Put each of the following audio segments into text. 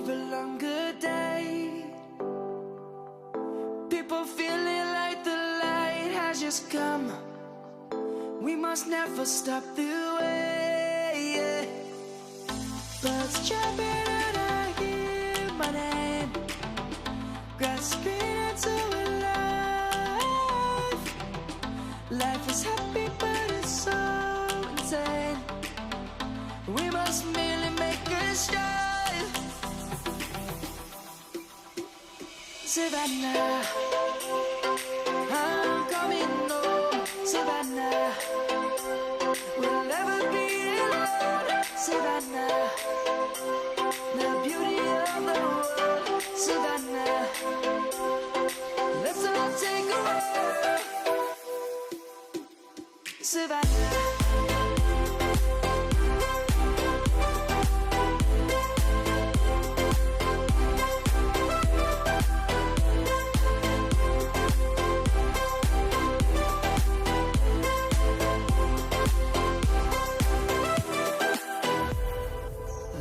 of a longer day. People feeling like the light has just come. We must never stop the way, yeah. Birds jumping and I hear my name, grasping into a life. Life is happy but it's so insane. We must merely make a start. Savannah, I'm coming home. Savannah, we'll never be alone. Savannah, the beauty of the world. Savannah, let's all take a walk. Savannah.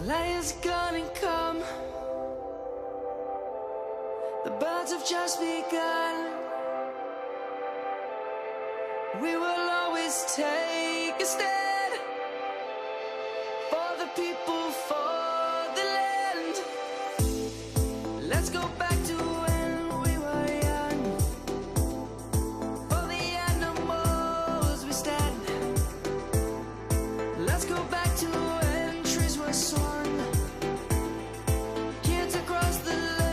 Lion's gonna come. The birds have just begun. We will always take a stand for the people, for the land. Let's go back to when we were young. For the animals we stand. Let's go back to when trees were swung. Kids across the land.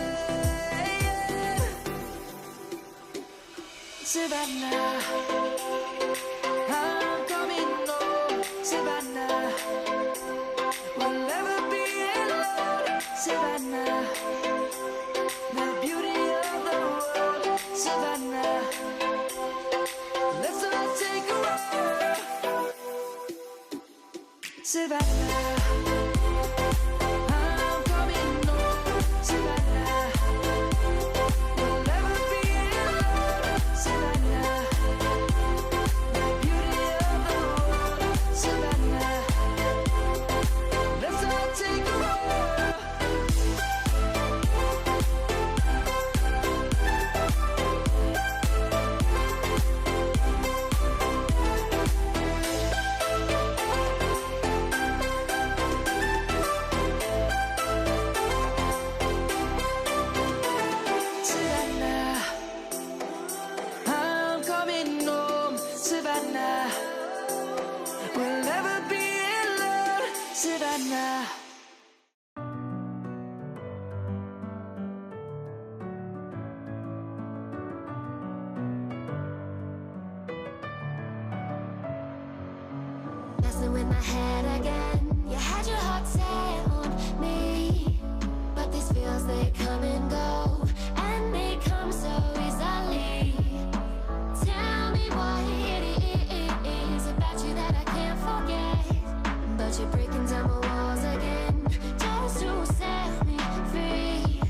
Savannah, I'm coming home. Savannah, we'll never be alone. Savannah, the beauty of the world. Savannah, let's all take a walk. Savannah, I'm coming home. Savannah, we'll never be alone. Savannah, the beauty of the world. Savannah, let's all take a walk. Savannah, I'm coming home. Savannah, we'll never be alone. Savannah. Messing with my head again. You had your heart set on me, but these feels, they come and go, and they come so easily. Tell me what it is about you that I can't forget, but you're breaking down my walls again, just to set me free.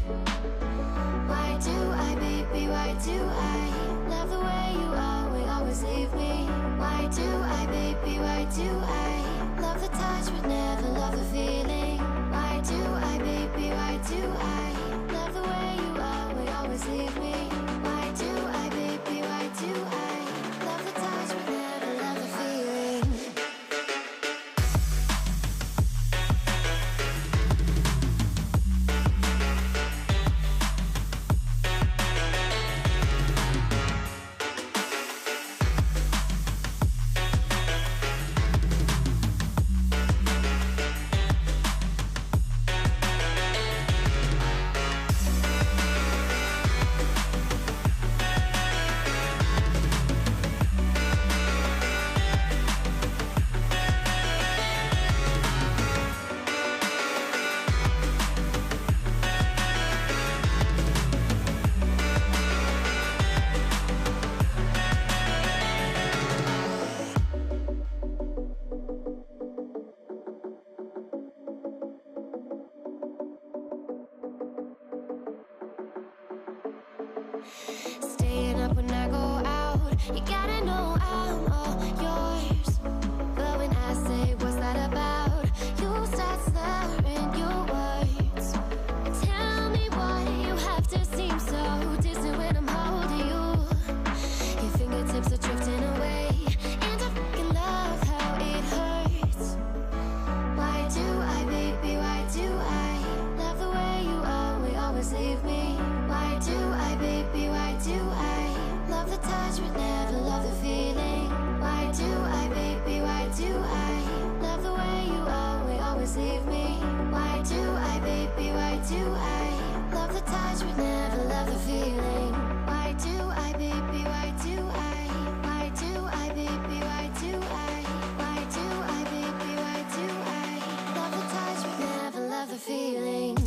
Why do I, baby, why do I love the way you always, always leave me? Why do I, baby, why do I love the touch but never love the feeling? Why do I, baby, why do I love the way you always, always leave me? Why do I, baby, why do I love the touch but never love the feeling? Staying up when I go out, you gotta know I'm all yours. But when I say what's that about, you start slurring your words. do I love the touch but never love the feeling? Why do I, baby, why do I? Why do I, baby, why do I? Why do I, baby, why do I love the touch but never love the feeling?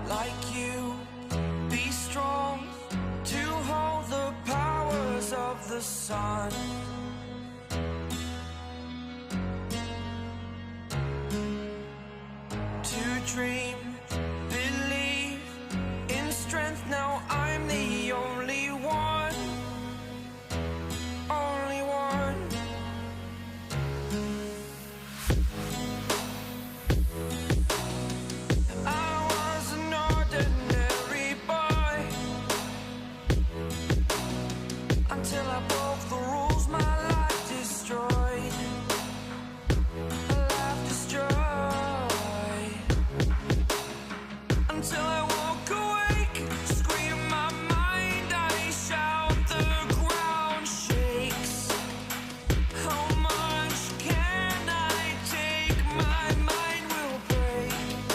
Like you, be strong to hold the powers of the sun. To dream, believe in strength. Now I'm the only one, only one. Until I broke the rules, my life destroyed. A life destroyed. Until I woke awake, scream my mind, I shout, the ground shakes. How much can I take? My mind will break.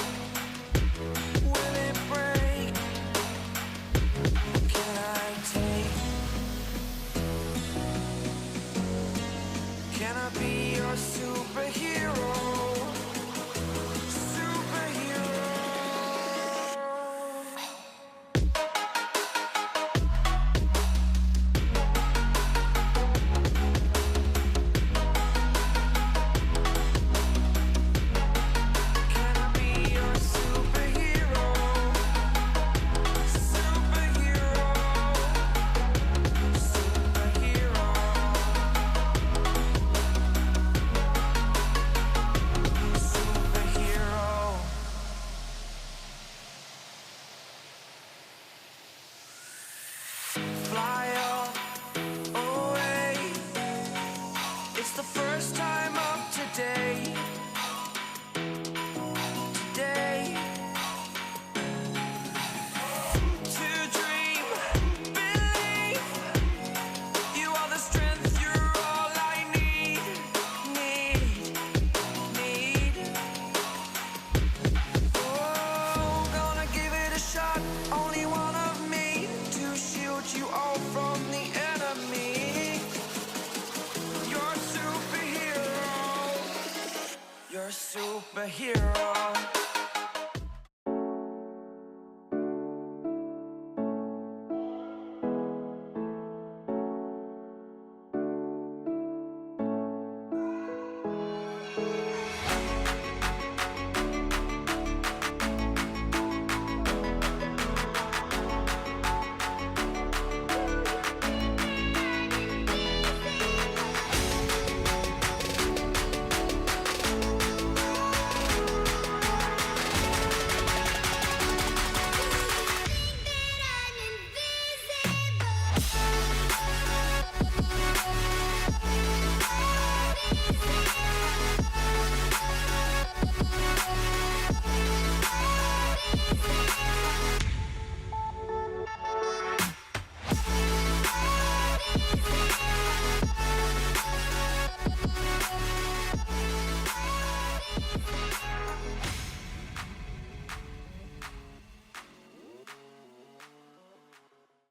Will it break? Can I take? Can I be your superhero? Superhero. Can I be your superhero? Superhero. Superhero. Fly up away. It's the first time of today. Today. To dream, believe. You are the strength, you're all I need. Need. Oh, gonna give it a shot. Only one of me to shield you all from the enemy. You're a superhero. You're a superhero.